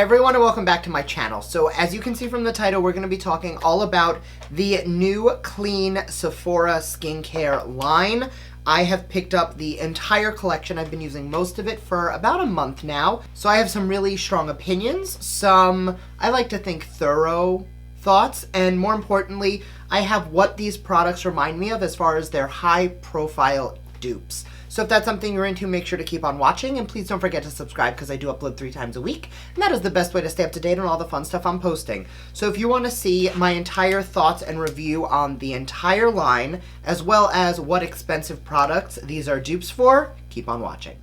Hi everyone and welcome back to my channel. So as you can see from the title, we're going to be talking all about the new clean Sephora skincare line. I have picked up the entire collection. I've been using most of it for about a month now. So I have some really strong opinions, some, I like to think, thorough thoughts, and more importantly, I have what these products remind me of as far as their high profile dupes. So if that's something you're into, make sure to keep on watching, and please don't forget to subscribe because I do upload 3 times a week, and that is the best way to stay up to date on all the fun stuff I'm posting. So if you want to see my entire thoughts and review on the entire line, as well as what expensive products these are dupes for, keep on watching.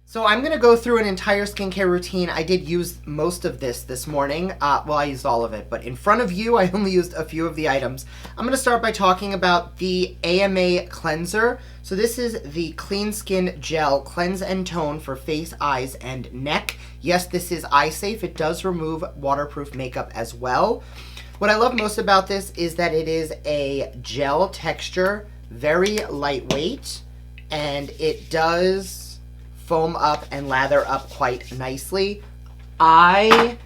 So I'm going to go through an entire skincare routine. I did use most of this morning. Well, I used all of it, but in front of you, I only used a few of the items. I'm going to start by talking about the AMA cleanser. So this is the Clean Skin Gel Cleanse and Tone for face, eyes, and neck. Yes, this is eye safe. It does remove waterproof makeup as well. What I love most about this is that it is a gel texture, very lightweight, and it does foam up and lather up quite nicely. I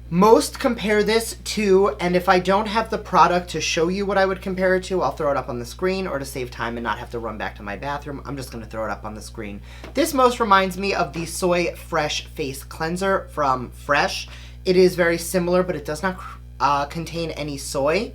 most compare this to, and if I don't have the product to show you what I would compare it to, I'll throw it up on the screen, or to save time and not have to run back to my bathroom, I'm just going to throw it up on the screen. This most reminds me of the Soy Fresh Face Cleanser from Fresh. It is very similar, but it does not contain any soy.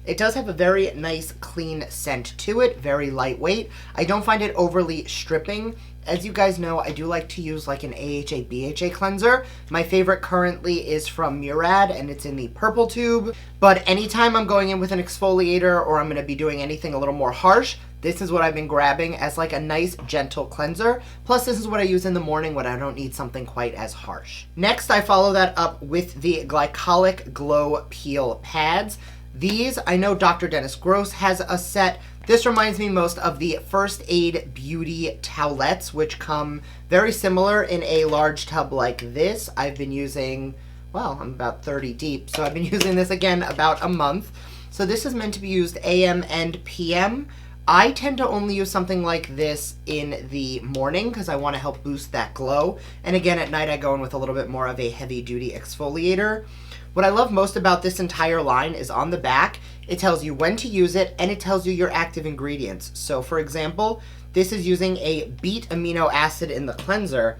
It does have a very nice clean scent to it, very lightweight. I don't find it overly stripping. As you guys know, I do like to use like an AHA BHA cleanser. My favorite currently is from Murad, and it's in the purple tube. But anytime I'm going in with an exfoliator or I'm going to be doing anything a little more harsh, this is what I've been grabbing as like a nice gentle cleanser. Plus this is what I use in the morning when I don't need something quite as harsh. Next, I follow that up with the Glycolic Glow Peel Pads. These, I know Dr. Dennis Gross has a set. This reminds me most of the First Aid Beauty towelettes, which come very similar in a large tub like this. I've been using, well, I'm about 30 deep, so I've been using this again about a month. So this is meant to be used AM and PM. I tend to only use something like this in the morning because I want to help boost that glow. And again, at night I go in with a little bit more of a heavy-duty exfoliator. What I love most about this entire line is on the back, it tells you when to use it and it tells you your active ingredients. So for example, this is using a beet amino acid in the cleanser,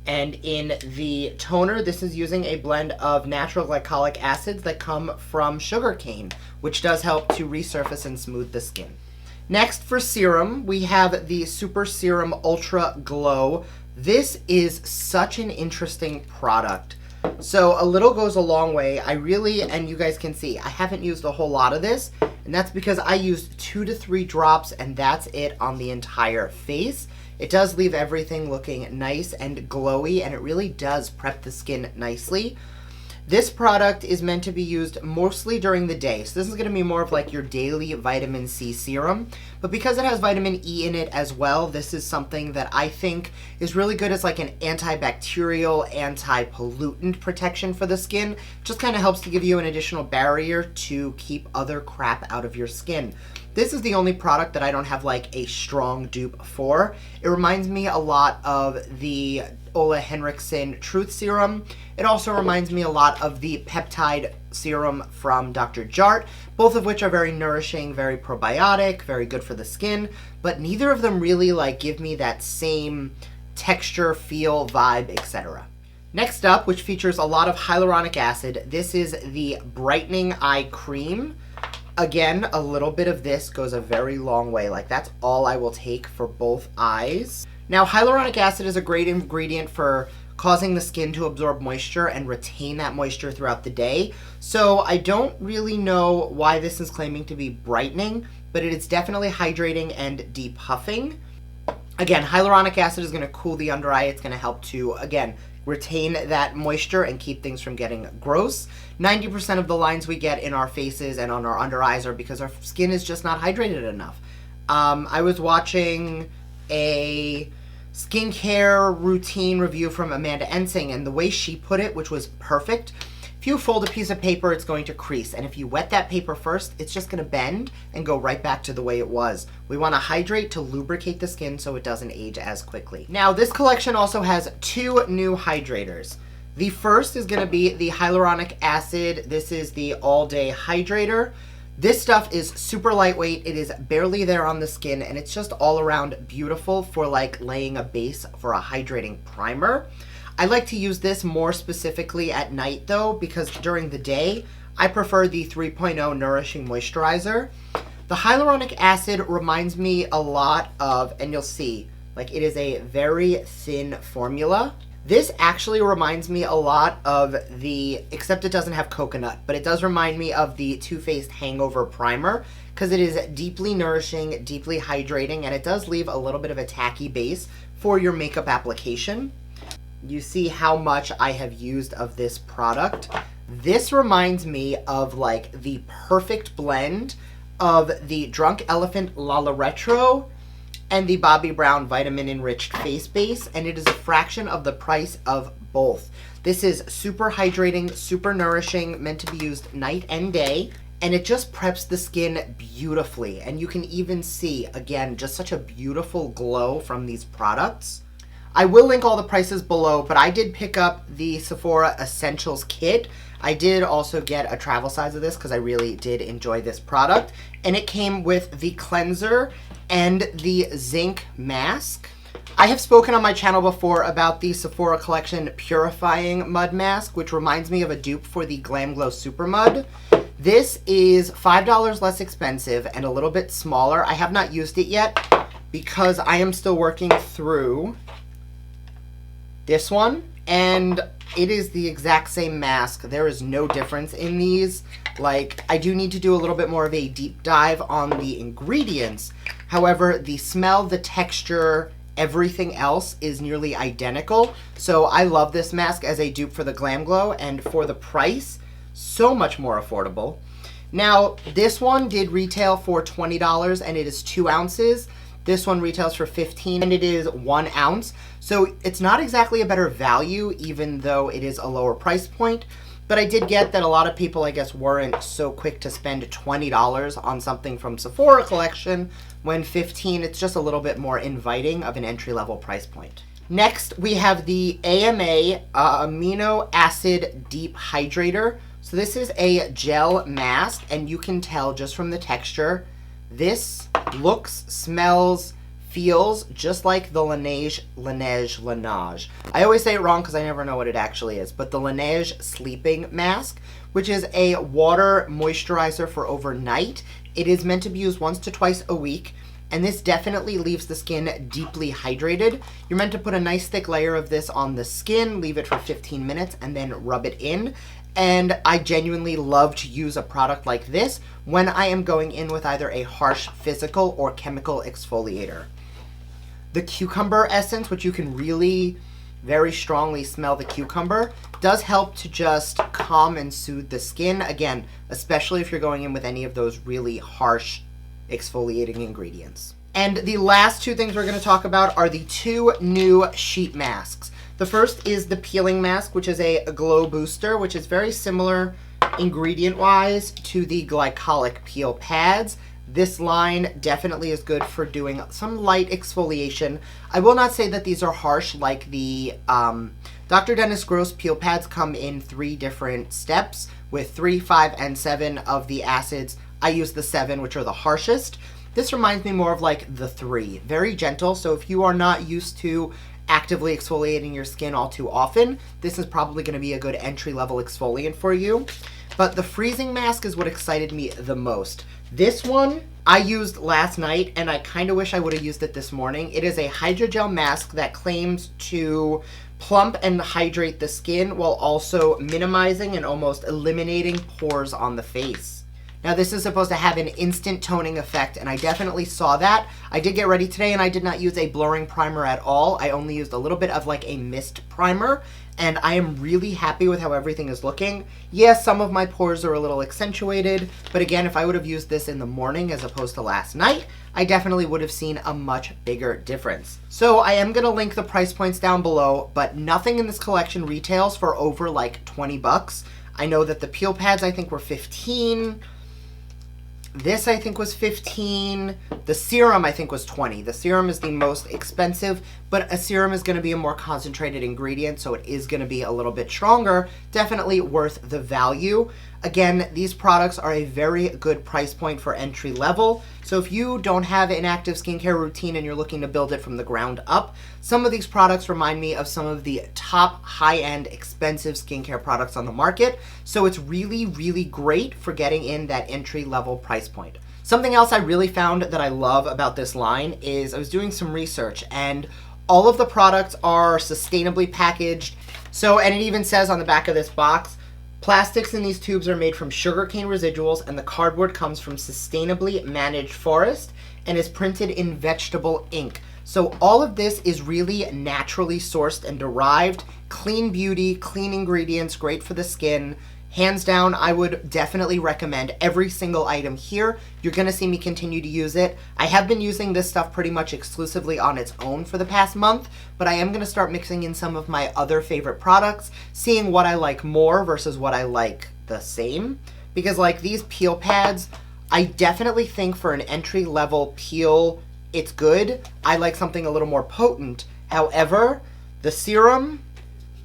and in the toner, this is using a blend of natural glycolic acids that come from sugarcane, which does help to resurface and smooth the skin. Next, for serum, we have the Super Serum Ultra Glow. This is such an interesting product. So a little goes a long way. I really, and you guys can see, I haven't used a whole lot of this, and that's because I used 2 to 3 drops, and that's it on the entire face. It does leave everything looking nice and glowy, and it really does prep the skin nicely. This product is meant to be used mostly during the day. So this is going to be more of like your daily vitamin C serum. But because it has vitamin E in it as well, this is something that I think is really good as like an antibacterial, anti-pollutant protection for the skin. Just kind of helps to give you an additional barrier to keep other crap out of your skin. This is the only product that I don't have like a strong dupe for. It reminds me a lot of the Ole Henriksen Truth Serum. It also reminds me a lot of the peptide serum from Dr. Jart, both of which are very nourishing, very probiotic, very good for the skin, but neither of them really like give me that same texture, feel, vibe, etc. Next up, which features a lot of hyaluronic acid, this is the Brightening Eye Cream. Again, a little bit of this goes a very long way. Like, that's all I will take for both eyes. Now, hyaluronic acid is a great ingredient for causing the skin to absorb moisture and retain that moisture throughout the day. So I don't really know why this is claiming to be brightening, but it is definitely hydrating and depuffing. Again, hyaluronic acid is going to cool the under eye. It's going to help to, again, retain that moisture and keep things from getting gross. 90% of the lines we get in our faces and on our under eyes are because our skin is just not hydrated enough. I was watching a skincare routine review from Amanda Ensing, and the way she put it, which was perfect, If you fold a piece of paper, it's going to crease. And if you wet that paper first, it's just going to bend and go right back to the way it was. We want to hydrate to lubricate the skin so it doesn't age as quickly. Now, this collection also has 2 new hydrators. The first is going to be the hyaluronic acid. This is the All Day Hydrator. This stuff is super lightweight. It is barely there on the skin, and it's just all around beautiful for like laying a base for a hydrating primer. I like to use this more specifically at night though, because during the day, I prefer the 3.0 Nourishing Moisturizer. The hyaluronic acid reminds me a lot of, and you'll see, like it is a very thin formula. This actually reminds me a lot of except it doesn't have coconut, but it does remind me of the Too Faced Hangover Primer because it is deeply nourishing, deeply hydrating, and it does leave a little bit of a tacky base for your makeup application. You see how much I have used of this product. This reminds me of like the perfect blend of the Drunk Elephant Lala Retro and the Bobbi Brown Vitamin Enriched Face Base, and it is a fraction of the price of both. This is super hydrating, super nourishing, meant to be used night and day, and it just preps the skin beautifully. And you can even see, again, just such a beautiful glow from these products. I will link all the prices below, but I did pick up the Sephora Essentials Kit. I did also get a travel size of this because I really did enjoy this product. And it came with the cleanser and the zinc mask. I have spoken on my channel before about the Sephora Collection Purifying Mud Mask, which reminds me of a dupe for the Glam Glow Super Mud. This is $5 less expensive and a little bit smaller. I have not used it yet because I am still working through this one, and it is the exact same mask. There is no difference in these. Like, I do need to do a little bit more of a deep dive on the ingredients. However, the smell, the texture, everything else is nearly identical. So I love this mask as a dupe for the Glam Glow, and for the price, so much more affordable. Now, this one did retail for $20, and it is 2 ounces. This one retails for $15, and it is 1 ounce. So it's not exactly a better value, even though it is a lower price point. But I did get that a lot of people, I guess, weren't so quick to spend $20 on something from Sephora Collection, when $15, it's just a little bit more inviting of an entry-level price point. Next, we have the AMA Amino Acid Deep Hydrator. So this is a gel mask, and you can tell just from the texture, this looks, smells, feels just like the Laneige. I always say it wrong because I never know what it actually is, but the Laneige Sleeping Mask, which is a water moisturizer for overnight. It is meant to be used once to twice a week, and this definitely leaves the skin deeply hydrated. You're meant to put a nice thick layer of this on the skin, leave it for 15 minutes, and then rub it in. And I genuinely love to use a product like this when I am going in with either a harsh physical or chemical exfoliator. The cucumber essence, which you can really very strongly smell the cucumber, does help to just calm and soothe the skin. Again, especially if you're going in with any of those really harsh exfoliating ingredients. And the last 2 things we're going to talk about are the 2 new sheet masks. The first is the peeling mask, which is a glow booster, which is very similar ingredient-wise to the glycolic peel pads. This line definitely is good for doing some light exfoliation. I will not say that these are harsh like the Dr. Dennis Gross peel pads come in 3 different steps with 3, 5, and 7 of the acids. I use the 7, which are the harshest. This reminds me more of like the 3. Very gentle, so if you are not used to actively exfoliating your skin all too often, this is probably going to be a good entry-level exfoliant for you. But the freezing mask is what excited me the most. This one I used last night, and I kind of wish I would have used it this morning. It is a hydrogel mask that claims to plump and hydrate the skin while also minimizing and almost eliminating pores on the face. Now, this is supposed to have an instant toning effect, and I definitely saw that. I did get ready today, and I did not use a blurring primer at all. I only used a little bit of like a mist primer, and I am really happy with how everything is looking. Yes, some of my pores are a little accentuated, but again, if I would have used this in the morning as opposed to last night, I definitely would have seen a much bigger difference. So I am going to link the price points down below, but nothing in this collection retails for over like 20 bucks. I know that the peel pads I think were $15. This I think was $15. The serum I think was $20. The serum is the most expensive, but a serum is going to be a more concentrated ingredient, so it is going to be a little bit stronger. Definitely worth the value. Again, these products are a very good price point for entry level. So if you don't have an active skincare routine and you're looking to build it from the ground up, some of these products remind me of some of the top high-end expensive skincare products on the market. So it's really, really great for getting in that entry level price point. Something else I really found that I love about this line is I was doing some research and all of the products are sustainably packaged. So, and it even says on the back of this box, plastics in these tubes are made from sugarcane residuals and the cardboard comes from sustainably managed forest and is printed in vegetable ink. So all of this is really naturally sourced and derived, clean beauty, clean ingredients, great for the skin. Hands down, I would definitely recommend every single item here. You're gonna see me continue to use it. I have been using this stuff pretty much exclusively on its own for the past month, but I am gonna start mixing in some of my other favorite products, seeing what I like more versus what I like the same. Because like these peel pads, I definitely think for an entry level peel, it's good. I like something a little more potent. However, the serum,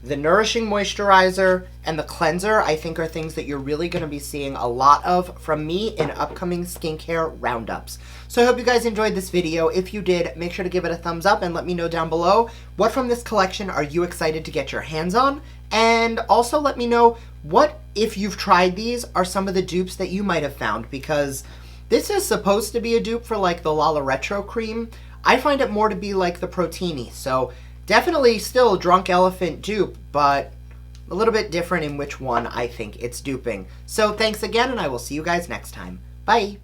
the Nourishing Moisturizer, and the cleanser, I think are things that you're really going to be seeing a lot of from me in upcoming skincare roundups. So I hope you guys enjoyed this video. If you did, make sure to give it a thumbs up and let me know down below what from this collection are you excited to get your hands on. And also let me know what, if you've tried these, are some of the dupes that you might have found, because this is supposed to be a dupe for like the Lala Retro Cream. I find it more to be like the Protini, so definitely still Drunk Elephant dupe, but a little bit different in which one I think it's duping. So thanks again, and I will see you guys next time. Bye!